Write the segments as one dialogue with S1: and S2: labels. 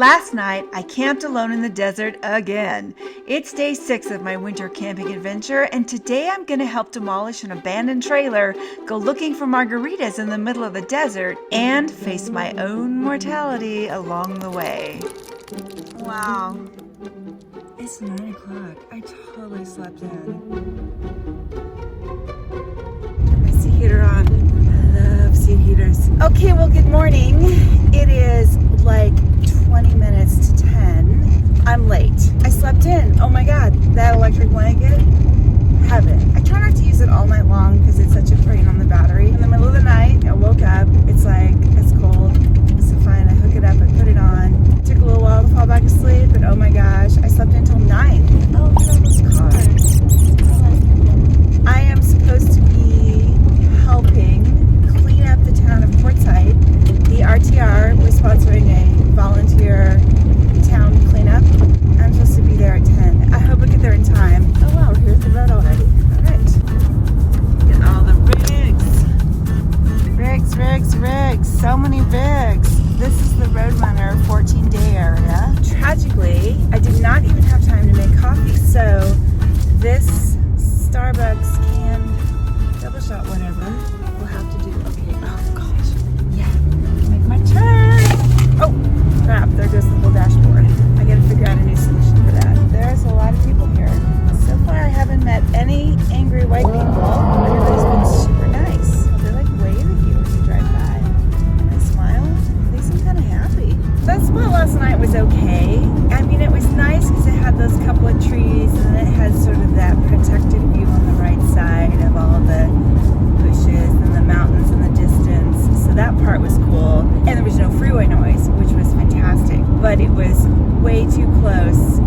S1: Last night, I camped alone in the desert again. It's day 6 of my winter camping adventure, and today I'm going to help demolish an abandoned trailer, go looking for margaritas in the middle of the desert, and face my own mortality along the way. Wow. It's 9 o'clock. I totally slept in. Turn my seat heater on. I love seat heaters. Okay, well, good morning. It is like 20 minutes to 10. I'm late. I slept in. Oh my God, that electric blanket, heaven. I try not to use it all night long because it's such a drain on the battery. In the middle of the night, I woke up. It's cold. So fine, I hook it up, I put it on. Took a little while to fall back asleep, but oh my gosh, I slept until 9. Oh, Trevor's car. I am supposed to be helping clean up the town of QUARTZSITE. The RTR was sponsoring a volunteer town cleanup. I'm supposed to be there at 10. I hope I get there in time. Oh wow, here's the road already. Alright. Get all the rigs. Rigs. So many rigs. This is the Roadrunner 14-day area. Tragically, I did not even have time to make coffee, so this Starbucks canned double shot whatever we'll have to do. Okay, oh gosh. Yeah, make my turn. Oh, crap, there goes the whole dashboard. I gotta figure out a new solution for that. There's a lot of people here. So far, I haven't met any angry white people. Everybody's been super nice. They like wave at you when you drive by. And smile. They seem kind of happy. That spot last night was okay. I mean, it was nice because it had those couple of trees and it had sort of that protected view on the right side of all the bushes and the mountains in the distance. So that part was cool. And there was no freeway noise, which was fantastic. But it was way too close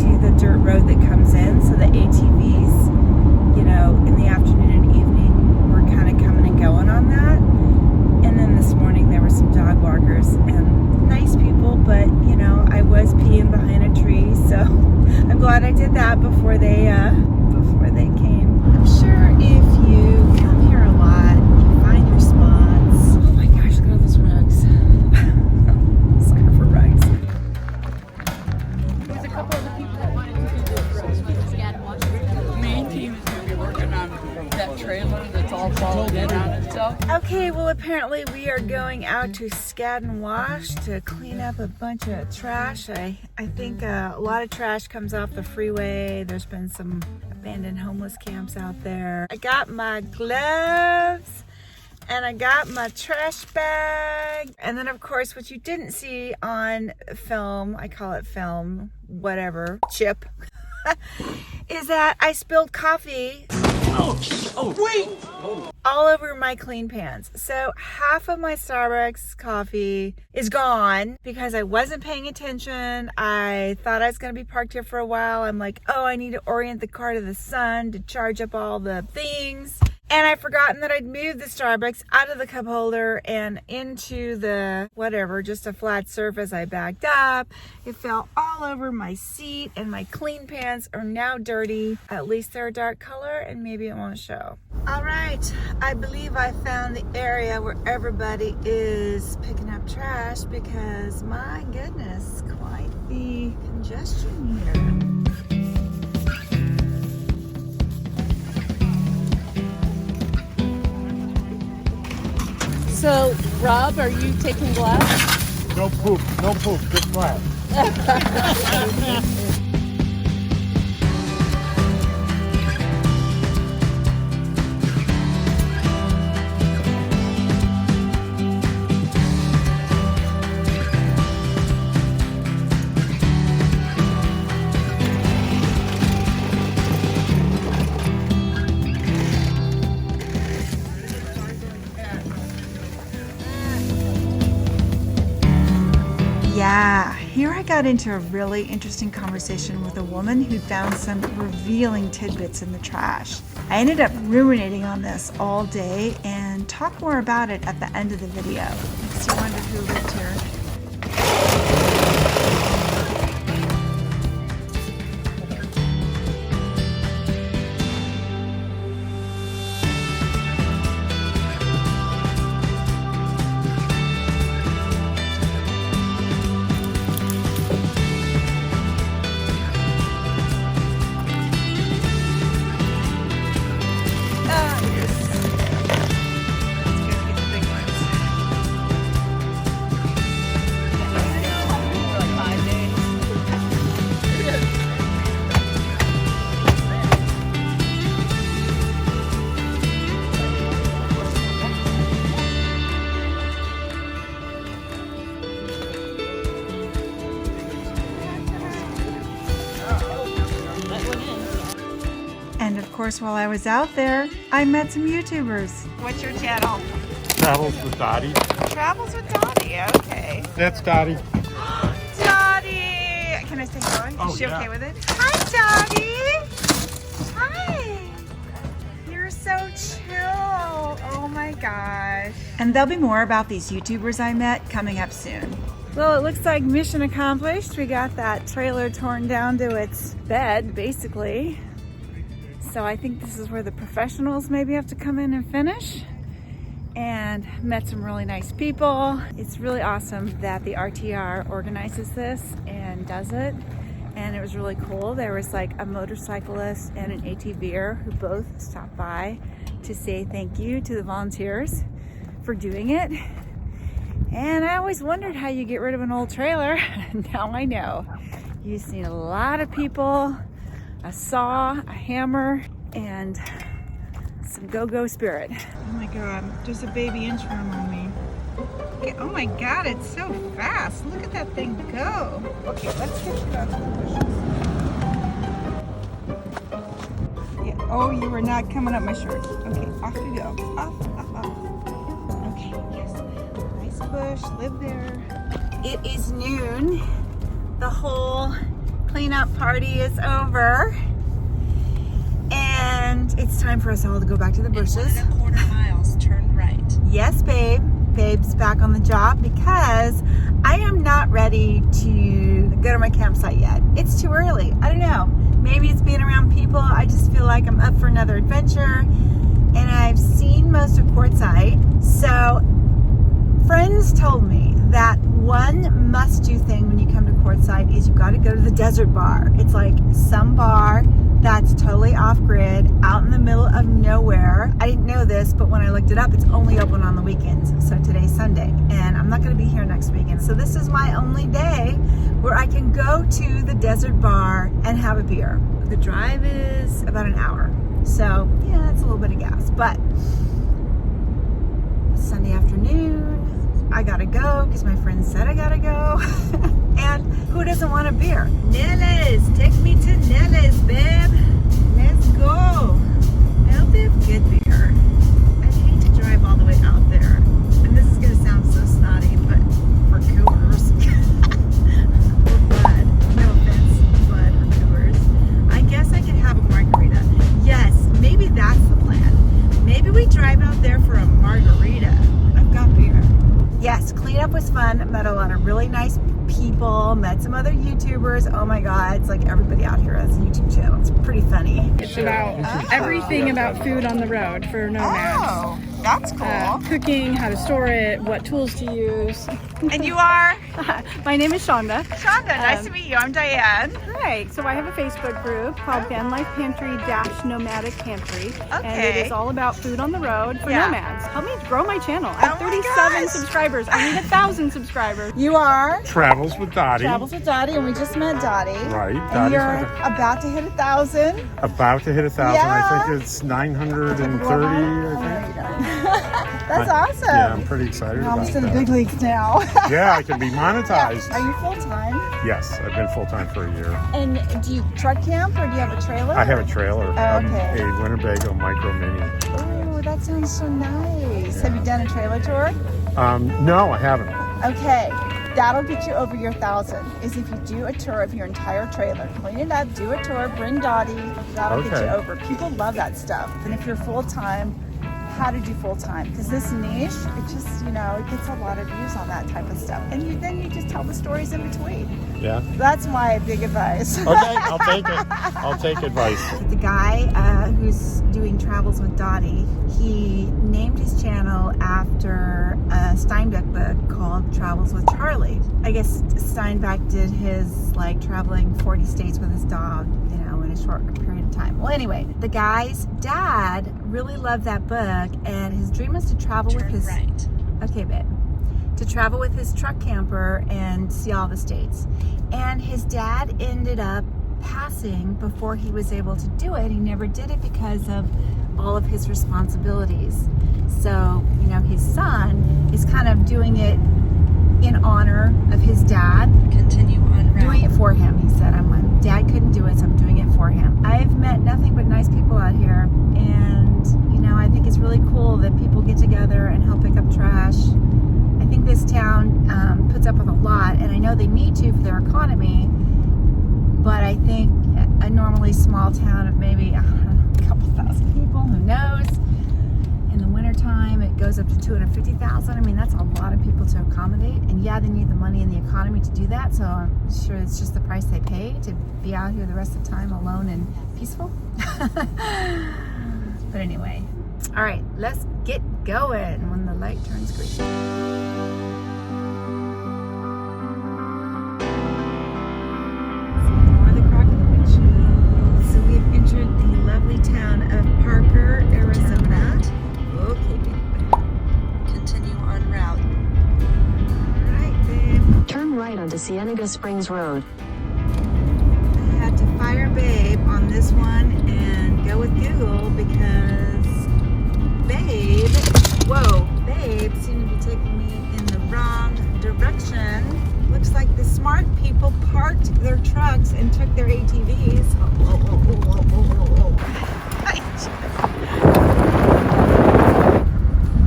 S1: to the dirt road that comes in. So the ATVs, you know, in the afternoon and evening were kind of coming and going on that. And then this morning there were some dog walkers and nice people, but you know, I was peeing behind a tree, so I'm glad I did that before they came. I'm sure if you come here a lot, you find your spots. Oh my gosh, look at all those rugs. Sucker for rugs.
S2: There's a couple of the people that wanted to do this road. Main team is going to be working on that trailer that's all falling in on itself.
S1: Okay, well apparently we are going out to Scad and Wash to clean up a bunch of trash. I think a lot of trash comes off the freeway. There's been some abandoned homeless camps out there. I got my gloves and I got my trash bag. And then of course what you didn't see on film, I call it film, whatever, chip, is that I spilled coffee all over my clean pans. So half of my Starbucks coffee is gone because I wasn't paying attention. I thought I was going to be parked here for a while. I'm like, oh, I need to orient the car to the sun to charge up all the things. And I'd forgotten that I'd moved the Starbucks out of the cup holder and into the whatever, just a flat surface. I backed up. It fell all over my seat and my clean pants are now dirty. At least they're a dark color and maybe it won't show. All right, I believe I found the area where everybody is picking up trash because my goodness, quite the congestion here.
S2: So, Rob, are you taking glass?
S3: No poop, just glass.
S1: Yeah, here I got into a really interesting conversation with a woman who found some revealing tidbits in the trash. I ended up ruminating on this all day and talk more about it at the end of the video. Makes you wonder who lived here. course, while I was out there, I met some YouTubers. What's your channel?
S3: Travels with Dottie.
S1: Travels with Dottie, okay.
S3: That's Dottie.
S1: Dottie! Can I say hi?
S3: Oh,
S1: Is she
S3: yeah.
S1: okay with it? Hi, Dottie! Hi! You're so chill. Oh my gosh. And there'll be more about these YouTubers I met coming up soon. Well, it looks like mission accomplished. We got that trailer torn down to its bed, basically. So I think this is where the professionals maybe have to come in and finish. And met some really nice people. It's really awesome that the RTR organizes this and does it. And it was really cool. There was like a motorcyclist and an ATVer who both stopped by to say thank you to the volunteers for doing it. And I always wondered how you get rid of an old trailer. Now I know. You just need a lot of people, a saw, a hammer, and some go-go spirit. Oh my God, there's a baby inchworm on me. Okay, oh my God, it's so fast. Look at that thing go. Okay, let's get you out of the bushes. Yeah, oh, you are not coming up my shirt. Okay, off you go. Off, off, off. Okay, yes. Nice bush, live there. It is noon. The whole cleanup party is over. And it's time for us all to go back to the bushes.
S2: In 1.25 miles, turn right.
S1: Yes, babe. Babe's back on the job because I am not ready to go to my campsite yet. It's too early. I don't know. Maybe it's being around people. I just feel like I'm up for another adventure. And I've seen most of QUARTZSITE. So friends told me that one must-do thing when you come to QUARTZSITE is you've got to go to the desert bar. It's like some bar that's totally off-grid, out in the middle of nowhere. I didn't know this, but when I looked it up, it's only open on the weekends. So today's Sunday, and I'm not gonna be here next weekend. So this is my only day where I can go to the desert bar and have a beer. The drive is about an hour. So yeah, it's a little bit of gas, but Sunday afternoon, I gotta go because my friend said I gotta go. And who doesn't want a beer? Nelly's, take me to Nelly's, babe. Let's go. I hope they have good beer. I'd hate to drive all the way out there. And this is gonna sound so snotty, but for Coors. Or Bud. No offense, Bud or Coors. I guess I could have a margarita. Yes, maybe that's the plan. Maybe we drive out there for a margarita. I've got beer. Yes, cleanup was fun. Met a lot of really nice people, met some other YouTubers. Oh my God, it's like everybody out here has a YouTube channel. It's pretty funny.
S4: It's about everything about food on the road for nomads.
S1: Oh, that's cool.
S4: Cooking, how to store it, what tools to use.
S1: And you are?
S4: My name is Shonda.
S1: Shonda, nice to meet you. I'm Diane.
S4: Hi. So I have a Facebook group called Van Life Pantry - Nomadic Pantry. And it is all about food on the road for nomads. Help me grow my channel. I have 37 subscribers. I need 1,000 subscribers.
S1: You are?
S3: Travels with Dottie.
S1: Travels with Dottie, and we just met Dottie.
S3: Right.
S1: And
S3: Dottie's
S1: you're about to hit 1,000.
S3: about to hit 1,000.
S1: Yeah.
S3: I think it's 930, I think.
S1: That's awesome.
S3: Yeah, I'm pretty excited
S1: You're
S3: about
S1: almost in
S3: that.
S1: the big leagues now.
S3: Yeah, I can be monetized.
S1: Are you full-time?
S3: Yes, I've been full-time for a year.
S1: And do you truck camp or do you have a trailer?
S3: I have a trailer.
S1: Okay.
S3: A Winnebago Micro Mini.
S1: Oh, that sounds so nice. Have you done a trailer tour?
S3: No, I haven't.
S1: Okay, that'll get you over your 1,000. Is if you do a tour of your entire trailer, clean it up, do a tour, bring Dottie. That'll get you over. People love that stuff. And if you're full-time, how to do full-time, because this niche, it just, you know, it gets a lot of views on that type of stuff, and then you just tell the stories in between.
S3: Yeah.
S1: That's my big advice.
S3: Okay, I'll take it. I'll take advice.
S1: The guy who's doing Travels with Dottie, he named his channel after a Steinbeck book called Travels with Charlie. I guess Steinbeck did his like traveling 40 states with his dog, you know, in a short period of time. Well, anyway, the guy's dad really loved that book, and his dream was to travel with his okay, babe, to travel with his truck camper and see all the states. And his dad ended up passing before he was able to do it. He never did it because of all of his responsibilities. So, you know, his son is kind of doing it in honor of his dad.
S2: Continue on route.
S1: Doing it for him. He said, my dad couldn't do it, so I'm doing it for him. I've met nothing but nice people out here, and you know, I think it's really cool that people get together and help pick up trash. I think this town puts up with a lot, and I know they need to for their economy, but I think a normally small town of maybe a couple thousand people, who knows? In the wintertime, it goes up to 250,000. I mean, that's a lot of people to accommodate. And yeah, they need the money in the economy to do that. So I'm sure it's just the price they pay to be out here the rest of the time alone and peaceful. But anyway, all right, let's get going when the light turns green. So we've entered the lovely town of Parker, Arizona. Okay, baby.
S2: Continue on route.
S1: All right, babe.
S5: Turn right onto Cienega Springs Road.
S1: I had to fire babe on this one and go with Google because babe seemed to be taking me in the wrong direction. Looks like the smart people parked their trucks and took their ATVs.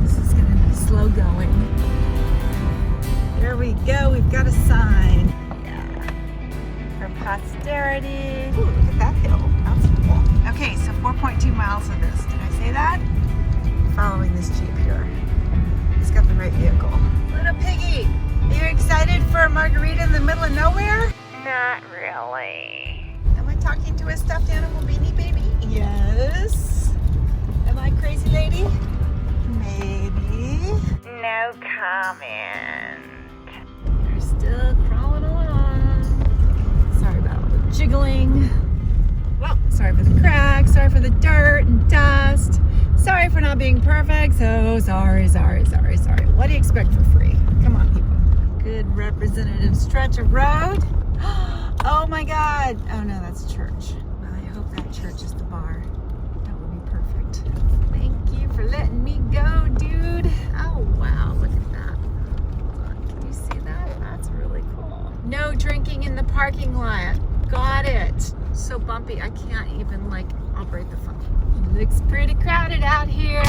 S1: This is going to be slow going. There we go. We've got a sign. Yeah. For posterity. Ooh, look at that hill. That's cool. Okay, so 4.2 miles of this. Did I say that? Following this Jeep here. It's got the right vehicle. Little piggy, are you excited for a margarita in the middle of nowhere? Not really. Am I talking to a stuffed animal beanie baby? Yes. Am I crazy lady? Maybe. No comment. They're still crawling along. Sorry about all the jiggling. Well, sorry for the cracks, sorry for the dirt and dust. Sorry for not being perfect. So sorry. What do you expect for free? Come on, people. Good representative stretch of road. Oh my God. Oh no, that's church. Well, I hope that church is the bar. That would be perfect. Thank you for letting me go, dude. Oh wow, look at that. Can you see that? That's really cool. No drinking in the parking lot. Got it. So bumpy, I can't even operate the phone. It looks pretty crowded out here.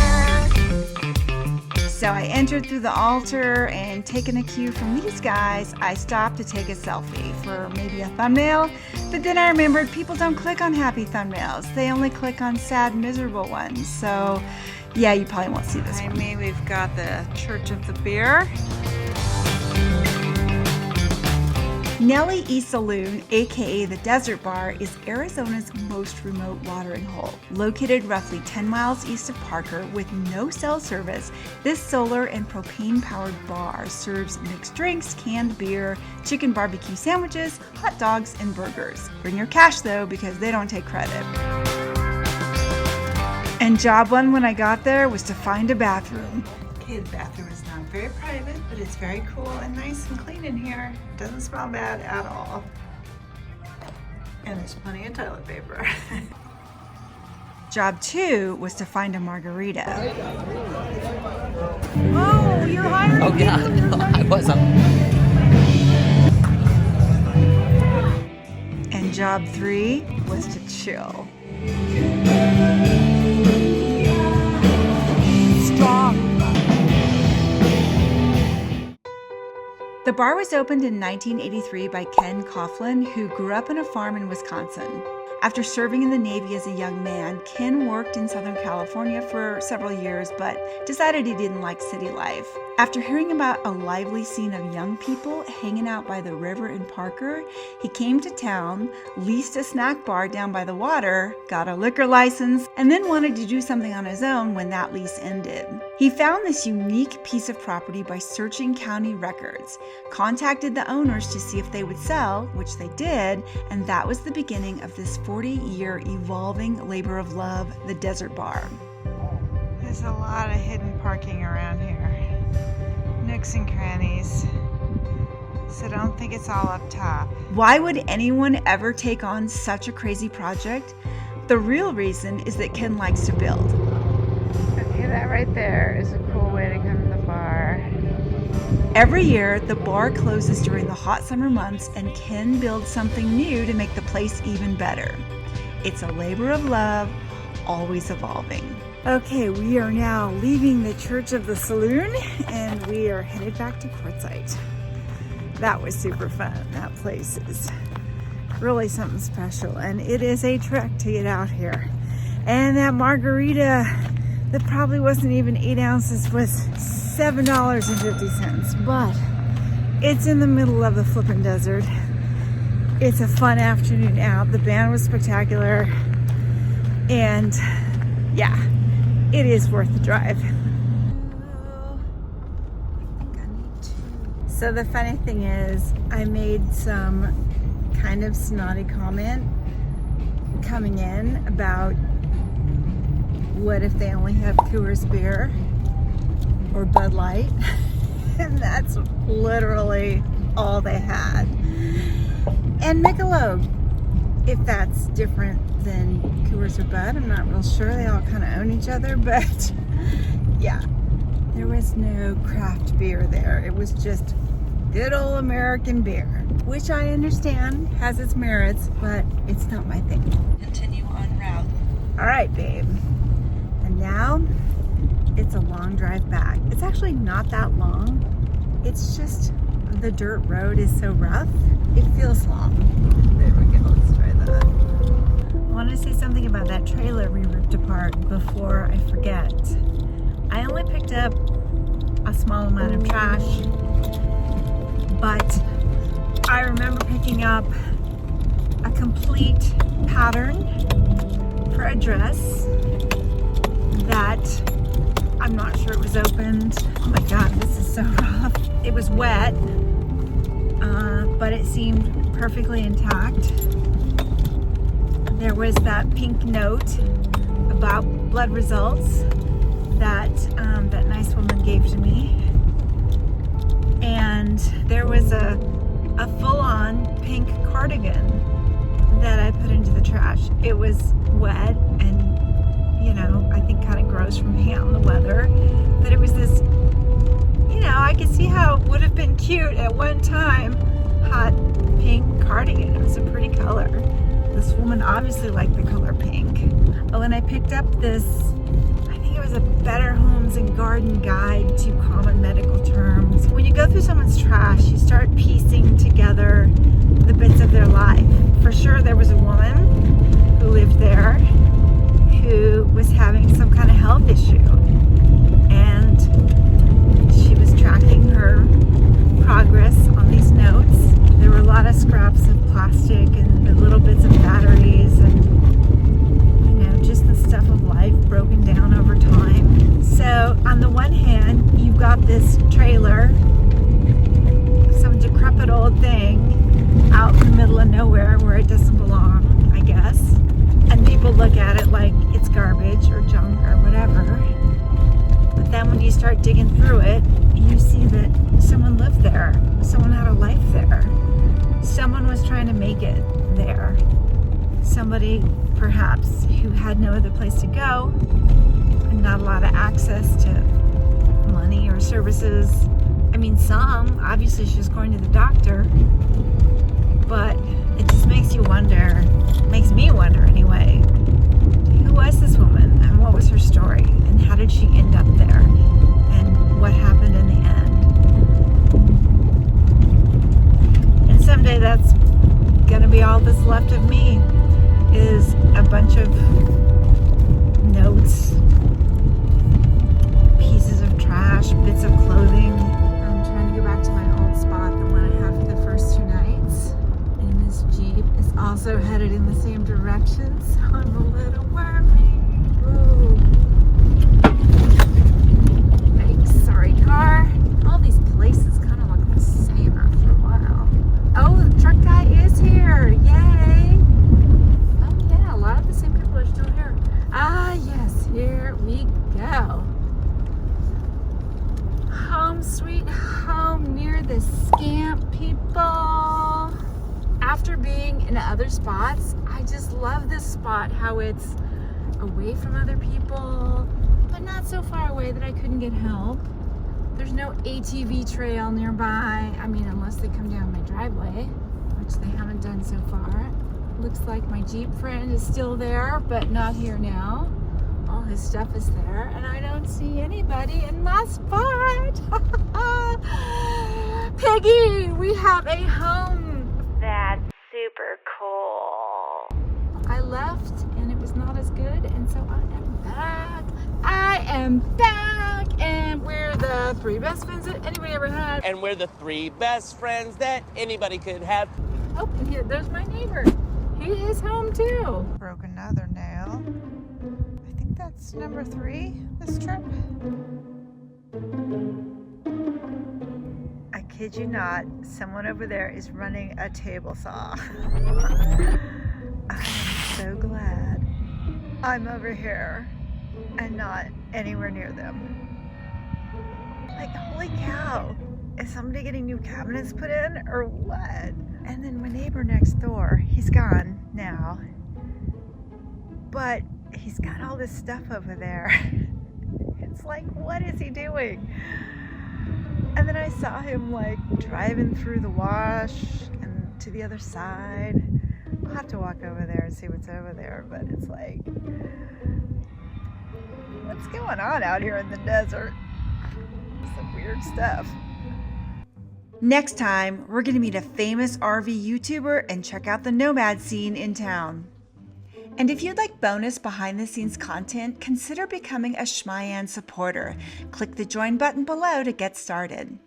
S1: So I entered through the altar and taking a cue from these guys, I stopped to take a selfie for maybe a thumbnail. But then I remembered people don't click on happy thumbnails. They only click on sad, miserable ones. So yeah, you probably won't see this one. We've got the Church of the Beer. Nellie E Saloon, aka the Desert Bar, is Arizona's most remote watering hole. Located roughly 10 miles east of Parker with no cell service, this solar and propane-powered bar serves mixed drinks, canned beer, chicken barbecue sandwiches, hot dogs, and burgers. Bring your cash though, because they don't take credit. And job one when I got there was to find a bathroom. Okay, the bathroom is not very private, but it's very cool and nice and clean in here. Doesn't smell bad at all. And there's plenty of toilet paper. Job two was to find a margarita. Oh, you're hiring
S6: Oh yeah, no, I wasn't.
S1: And job three was to chill. Strong. The bar was opened in 1983 by Ken Coughlin, who grew up on a farm in Wisconsin. After serving in the Navy as a young man, Ken worked in Southern California for several years, but decided he didn't like city life. After hearing about a lively scene of young people hanging out by the river in Parker, he came to town, leased a snack bar down by the water, got a liquor license, and then wanted to do something on his own when that lease ended. He found this unique piece of property by searching county records, contacted the owners to see if they would sell, which they did, and that was the beginning of this 40-year evolving labor of love, the Desert Bar. There's a lot of hidden parking around here. Nooks and crannies. So don't think it's all up top. Why would anyone ever take on such a crazy project? The real reason is that Ken likes to build. Okay, that right there is a cool way to come to the bar. Every year, the bar closes during the hot summer months and Ken builds something new to make the place even better. It's a labor of love, always evolving. Okay, we are now leaving the Church of the Saloon and we are headed back to QUARTZSITE. That was super fun. That place is really something special, and it is a trek to get out here. And that margarita that probably wasn't even 8 ounces was $7.50, but it's in the middle of the flippin' desert. It's a fun afternoon out. The band was spectacular, and yeah, it is worth the drive. So the funny thing is, I made some kind of snotty comment coming in about what if they only have Coors beer or Bud Light, and that's literally all they had. And Michelob, if that's different than Coors or Bud, I'm not real sure. They all kind of own each other, but yeah, there was no craft beer there. It was just good old American beer, which I understand has its merits, but it's not my thing. Continue on route. All right, babe. And now it's a long drive back. It's actually not that long. It's just the dirt road is so rough. It feels long. There we go. Let's try that. I want to say something about that trailer we ripped apart before I forget. I only picked up a small amount of trash, but I remember picking up a complete pattern for a dress that I'm not sure it was opened. Oh my God, this is so rough. It was wet, but it seemed perfectly intact. There was that pink note about blood results that that nice woman gave to me. And there was a full-on pink cardigan that I put into the trash. It was wet and, you know, I think kind of gross from being out in the weather. But it was this, you know, I could see how it would have been cute at one time. Hot pink cardigan. It was a pretty color. This woman obviously liked the color pink. Oh, and I picked up this, I think it was a Better Homes and Garden Guide to Common Medical Terms. When you go through someone's trash, you start piecing together the bits of their life. For sure, there was a woman who lived there who was having some kind of health issue, and she was tracking her progress on these notes. There were a lot of scraps of plastic and the little bits of batteries and, you know, just the stuff of life broken down over time. So on the one hand, you've got this trailer, some decrepit old thing out in the middle of nowhere where it doesn't belong, I guess. And people look at it like it's garbage or junk or whatever. But then when you start digging through it, you see that someone lived there. Someone had a life there. Someone was trying to make it there. Somebody, perhaps, who had no other place to go and not a lot of access to money or services. I mean, some. Obviously, she was going to the doctor. But it just makes you wonder, makes me wonder anyway, who was this woman and what was her story and how did she end up there and what happened in the end? And someday that's gonna be all that's left of me, is a bunch of notes, pieces of trash, bits of clothing. I'm trying to go back to my old spot, the one I had for the first 2 nights. And this Jeep is also headed in the same direction, so I'm a little worried. Whoa. Yikes, sorry car. All these places kind of look the same after a while. Oh, the truck guy is here. Yay. Oh yeah, a lot of the same people are still here. Ah yes, here we go. Home sweet home near the scamp people. After being in other spots, I just love this spot, how it's away from other people, but not so far away that I couldn't get help. There's no ATV trail nearby. I mean, unless they come down my driveway, which they haven't done so far. Looks like my Jeep friend is still there, but not here now. All his stuff is there, and I don't see anybody in my spot. Peggy, we have a home. That's super cool. I left, and it was not as good, and so I am back. I am back, and we're the 3 best friends that anybody ever had.
S6: And we're the 3 best friends that anybody could have.
S1: Oh, and here, there's my neighbor. He is home too. Broke another nail. I think that's number 3 this trip. I kid you not, someone over there is running a table saw. I'm so glad I'm over here and not anywhere near them. Like, holy cow. Is somebody getting new cabinets put in or what? And then my neighbor next door, he's gone now, but he's got all this stuff over there. It's like, what is he doing? And then I saw him like driving through the wash and to the other side. I'll have to walk over there and see what's over there, but it's like, what's going on out here in the desert? Some weird stuff. Next time, we're going to meet a famous RV YouTuber and check out the nomad scene in town. And if you'd like bonus behind-the-scenes content, consider becoming a Schmayan supporter. Click the join button below to get started.